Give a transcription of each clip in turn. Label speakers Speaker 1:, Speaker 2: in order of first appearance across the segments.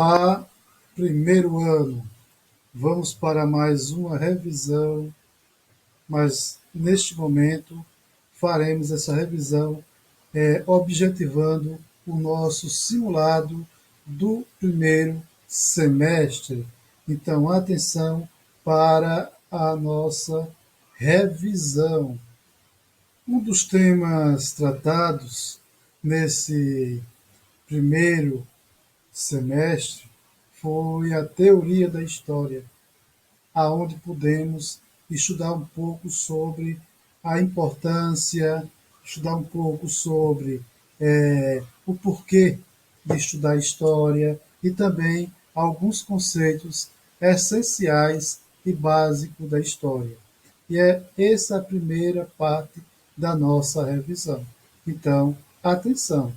Speaker 1: Olá, primeiro ano. Vamos para mais uma revisão, mas neste momento faremos essa revisão objetivando o nosso simulado do primeiro semestre. Então, atenção para a nossa revisão. Um dos temas tratados nesse primeiro semestre foi a teoria da história, aonde pudemos estudar um pouco sobre a importância, estudar um pouco sobre o porquê de estudar história e também alguns conceitos essenciais e básicos da história. E é essa a primeira parte da nossa revisão. Então, atenção!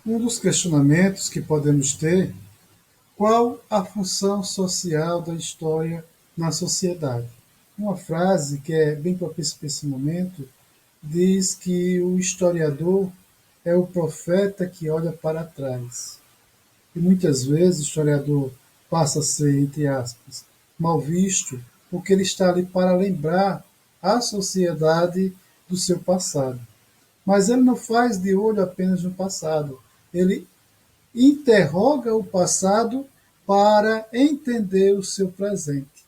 Speaker 1: Um dos questionamentos que podemos ter: qual a função social da história na sociedade? Uma frase que é bem propícia para esse momento diz que o historiador é o profeta que olha para trás. E muitas vezes o historiador passa a ser, entre aspas, mal visto, porque ele está ali para lembrar a sociedade do seu passado. Mas ele não faz de olho apenas no passado. Ele interroga o passado para entender o seu presente.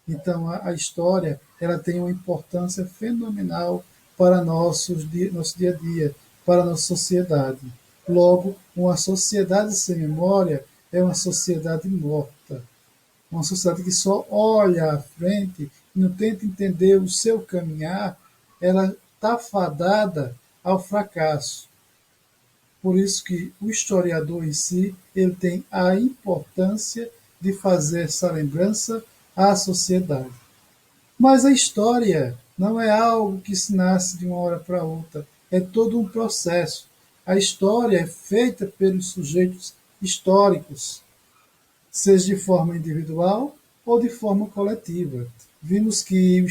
Speaker 1: Então, a história ela tem uma importância fenomenal para nosso dia a dia, para a nossa sociedade. Logo, uma sociedade sem memória é uma sociedade morta. Uma sociedade que só olha à frente e não tenta entender o seu caminhar, ela está fadada ao fracasso. Por isso que o historiador em si, ele tem a importância de fazer essa lembrança à sociedade. Mas a história não é algo que se nasce de uma hora para outra, é todo um processo. A história é feita pelos sujeitos históricos, seja de forma individual ou de forma coletiva. Vimos que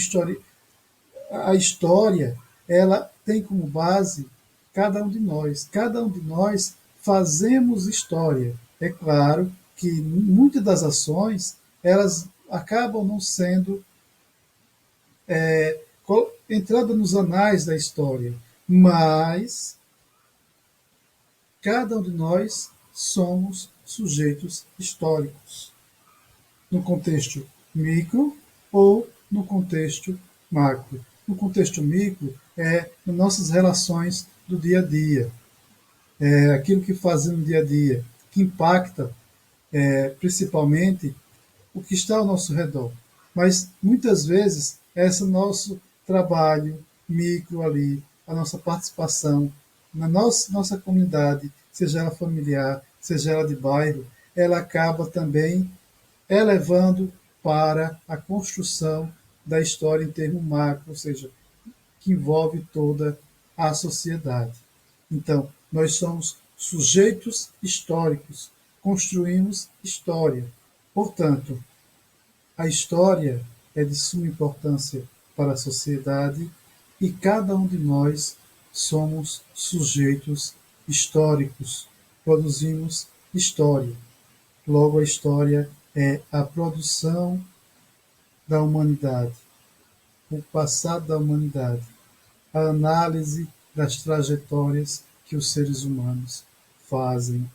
Speaker 1: a história ela tem como base cada um de nós. Cada um de nós fazemos história. É claro que muitas das ações elas acabam não sendo entrando nos anais da história, mas cada um de nós somos sujeitos históricos, no contexto micro ou no contexto macro. No contexto micro é nas nossas relações do dia a dia, aquilo que fazemos no dia a dia, que impacta principalmente o que está ao nosso redor. Mas muitas vezes esse nosso trabalho micro ali, a nossa participação na nossa comunidade, seja ela familiar, seja ela de bairro, ela acaba também elevando para a construção da história em termo macro, ou seja, que envolve toda a sociedade. Então, nós somos sujeitos históricos, construímos história. Portanto, a história é de suma importância para a sociedade e cada um de nós somos sujeitos históricos, produzimos história. Logo, a história é a produção da humanidade, o passado da humanidade, a análise das trajetórias que os seres humanos fazem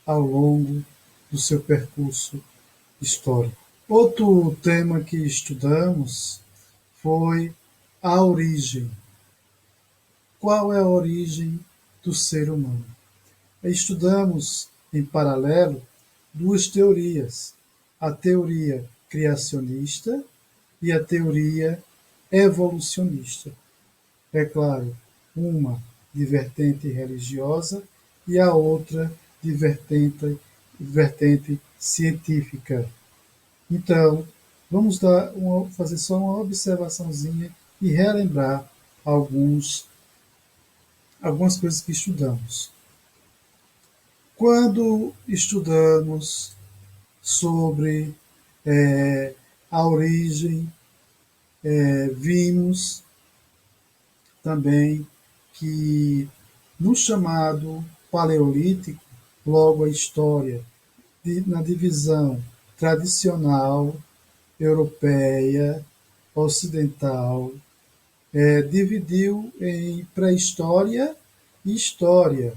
Speaker 1: ao longo do seu percurso histórico. Outro tema que estudamos foi a origem. Qual é a origem do ser humano? Estudamos, em paralelo, duas teorias: a teoria criacionista e a teoria evolucionista. É claro, uma de vertente religiosa e a outra de vertente científica. Então, vamos fazer só uma observaçãozinha e relembrar algumas coisas que estudamos. Quando estudamos sobre a origem, vimos também que no chamado Paleolítico, logo a história na divisão tradicional, europeia, ocidental, dividiu em pré-história e história.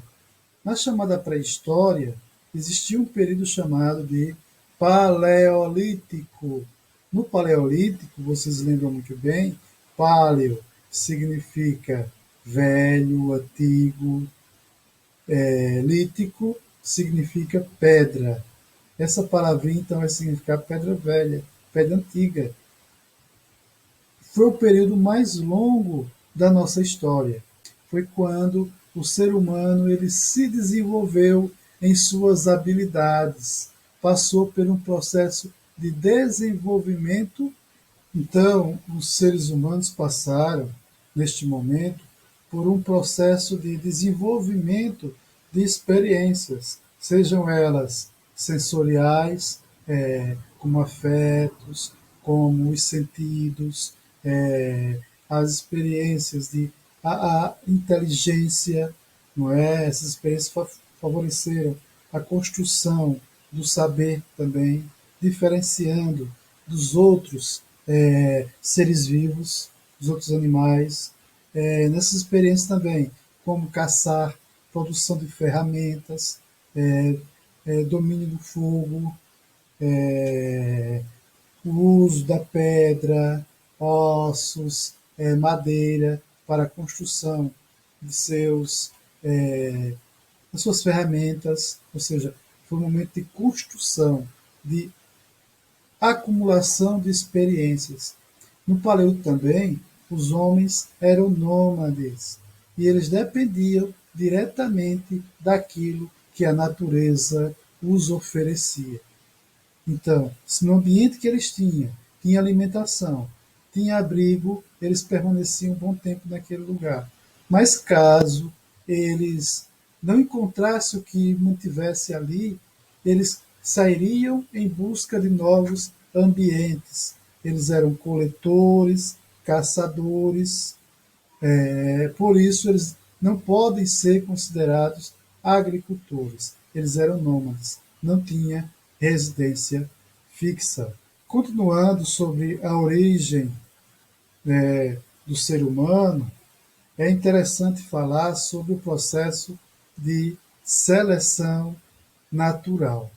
Speaker 1: Na chamada pré-história, existia um período chamado de Paleolítico. No Paleolítico, vocês lembram muito bem, paleo significa velho, antigo, lítico significa pedra. Essa palavrinha então vai significar pedra velha, pedra antiga. Foi o período mais longo da nossa história. Foi quando o ser humano ele se desenvolveu em suas habilidades, passou por um processo de desenvolvimento. Então, os seres humanos passaram, neste momento, por um processo de desenvolvimento de experiências, sejam elas sensoriais, como afetos, como os sentidos, as experiências de a inteligência, não é? Essas experiências favoreceram a construção do saber também, diferenciando dos outros seres vivos, dos outros animais, nessas experiências também, como caçar, produção de ferramentas, domínio do fogo, o uso da pedra, ossos, madeira para a construção de das suas ferramentas, ou seja, foi um momento de construção, de acumulação de experiências. No Paleolítico também, os homens eram nômades e eles dependiam diretamente daquilo que a natureza os oferecia. Então, se no ambiente que eles tinham, tinha alimentação, tinha abrigo, eles permaneciam um bom tempo naquele lugar. Mas caso eles não encontrassem o que mantivesse ali, eles sairiam em busca de novos ambientes. Eles eram coletores, caçadores, por isso eles não podem ser considerados agricultores. Eles eram nômades, não tinha residência fixa. Continuando sobre a origem do ser humano, é interessante falar sobre o processo de seleção natural.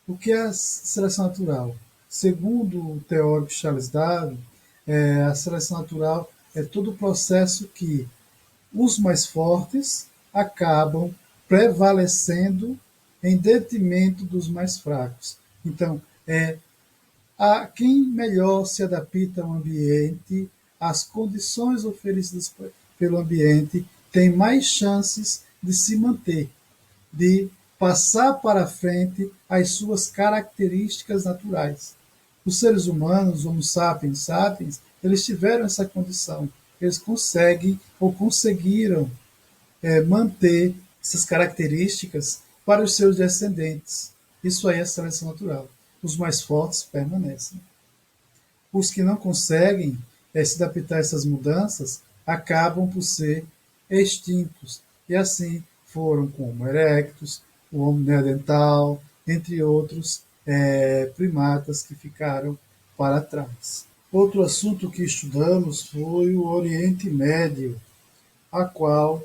Speaker 1: O que é a seleção natural? Segundo o teórico Charles Darwin, a seleção natural é todo o processo que os mais fortes acabam prevalecendo em detrimento dos mais fracos. Então, a quem melhor se adapta ao ambiente, às condições oferecidas pelo ambiente, tem mais chances de se manter, de passar para frente as suas características naturais. Os seres humanos, Homo sapiens sapiens, eles tiveram essa condição. Eles conseguem ou conseguiram manter essas características para os seus descendentes. Isso aí é seleção natural. Os mais fortes permanecem. Os que não conseguem se adaptar a essas mudanças acabam por ser extintos. E assim foram com o Homo erectus, o Homo neandertal, entre outros primatas que ficaram para trás. Outro assunto que estudamos foi o Oriente Médio, a qual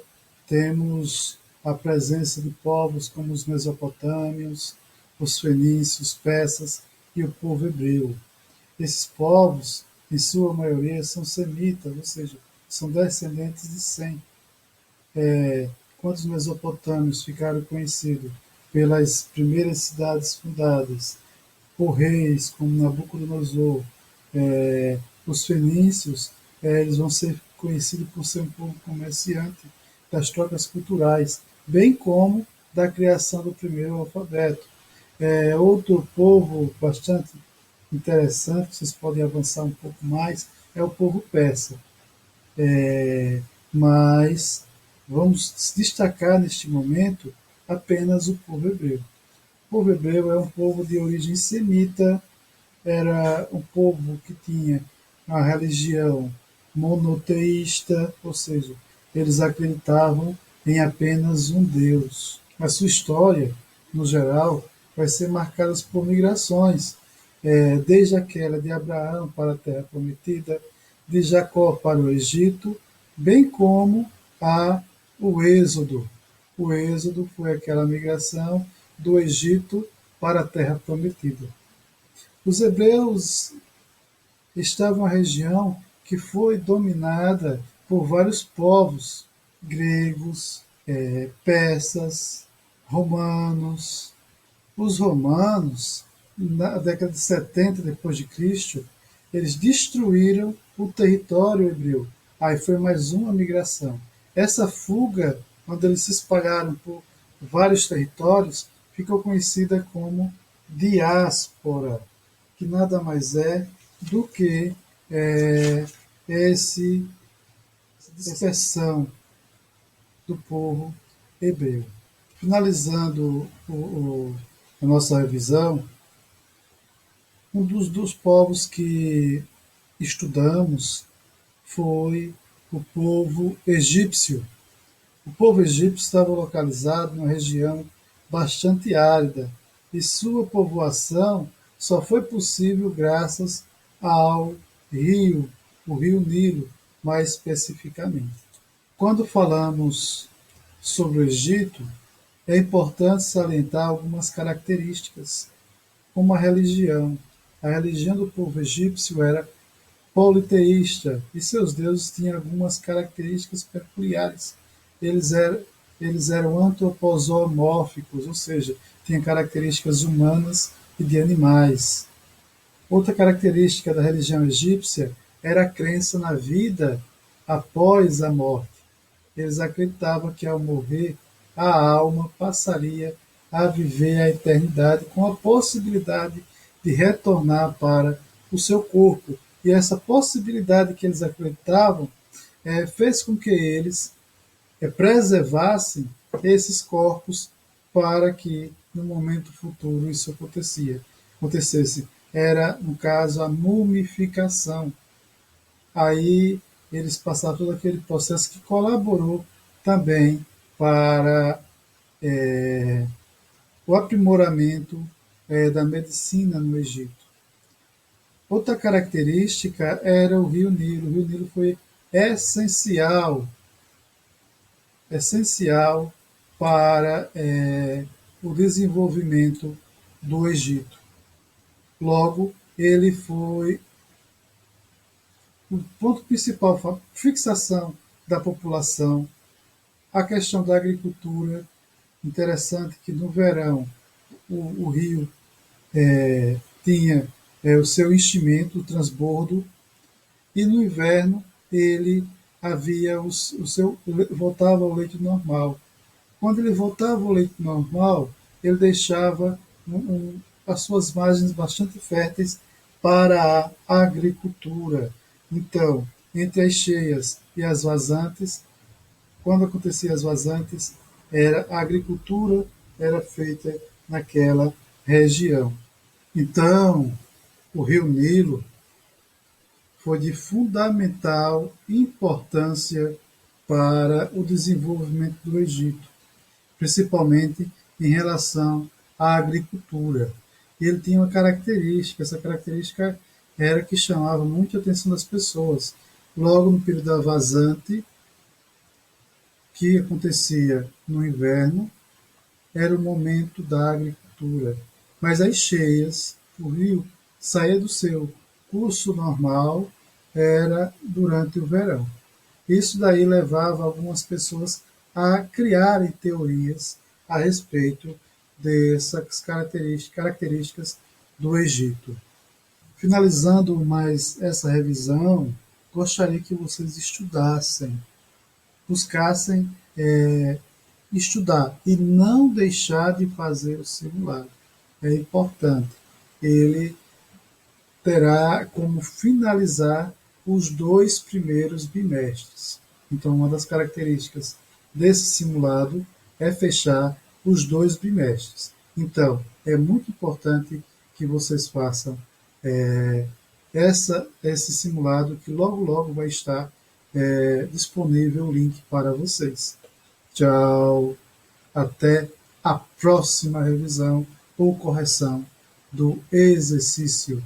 Speaker 1: temos a presença de povos como os mesopotâmios, os fenícios, persas e o povo hebreu. Esses povos, em sua maioria, são semitas, ou seja, são descendentes de Sem. Quando os mesopotâmios ficaram conhecidos pelas primeiras cidades fundadas por reis como Nabucodonosor, os fenícios, eles vão ser conhecidos por ser um povo comerciante das trocas culturais, bem como da criação do primeiro alfabeto. Outro povo bastante interessante, vocês podem avançar um pouco mais, é o povo persa. Mas vamos destacar neste momento apenas o povo hebreu. O povo hebreu é um povo de origem semita, era um povo que tinha uma religião monoteísta, ou seja, eles acreditavam em apenas um Deus. A sua história no geral, vai ser marcada por migrações, desde aquela de Abraão para a Terra Prometida, de Jacó para o Egito, bem como o Êxodo. O Êxodo foi aquela migração do Egito para a Terra Prometida. Os hebreus estavam em uma região que foi dominada por vários povos, gregos, persas, romanos. Os romanos, na década de 70 depois de Cristo, eles destruíram o território hebreu. Aí foi mais uma migração. Essa fuga, onde eles se espalharam por vários territórios, ficou conhecida como diáspora, que nada mais é do que esse dispersão do povo hebreu. Finalizando a nossa revisão, um dos povos que estudamos foi o povo egípcio. O povo egípcio estava localizado numa região bastante árida e sua povoação só foi possível graças ao rio, o rio Nilo, mais especificamente. Quando falamos sobre o Egito, é importante salientar algumas características, como a religião. A religião do povo egípcio era politeísta e seus deuses tinham algumas características peculiares. Eles eram, eles eram antroposomórficos, ou seja, tinham características humanas e de animais. Outra característica da religião egípcia era a crença na vida após a morte. Eles acreditavam que ao morrer, a alma passaria a viver a eternidade com a possibilidade de retornar para o seu corpo. E essa possibilidade que eles acreditavam fez com que eles preservassem esses corpos para que no momento futuro isso acontecesse. Era, no caso, a mumificação. Aí eles passaram todo aquele processo que colaborou também para o aprimoramento da medicina no Egito. Outra característica era o rio Nilo. O rio Nilo foi essencial para o desenvolvimento do Egito. Logo, ele foi o ponto principal foi a fixação da população, a questão da agricultura. Interessante que no verão o rio tinha o seu enchimento, o transbordo, e no inverno ele havia o seu voltava ao leito normal. Quando ele voltava ao leito normal, ele deixava as suas margens bastante férteis para a agricultura. Então, entre as cheias e as vazantes, quando aconteciam as vazantes, a agricultura era feita naquela região. Então, o rio Nilo foi de fundamental importância para o desenvolvimento do Egito, principalmente em relação à agricultura. Ele tinha uma característica, essa característica era que chamava muito a atenção das pessoas. Logo no período da vazante, que acontecia no inverno, era o momento da agricultura. Mas as cheias, o rio saía do seu curso normal, era durante o verão. Isso daí levava algumas pessoas a criarem teorias a respeito dessas características do Egito. Finalizando mais essa revisão, gostaria que vocês estudassem, buscassem estudar e não deixar de fazer o simulado. É importante. Ele terá como finalizar os 2 primeiros bimestres. Então, uma das características desse simulado é fechar os 2 bimestres. Então, é muito importante que vocês façam esse simulado, que logo, logo vai estar disponível o link para vocês. Tchau, até a próxima revisão ou correção do exercício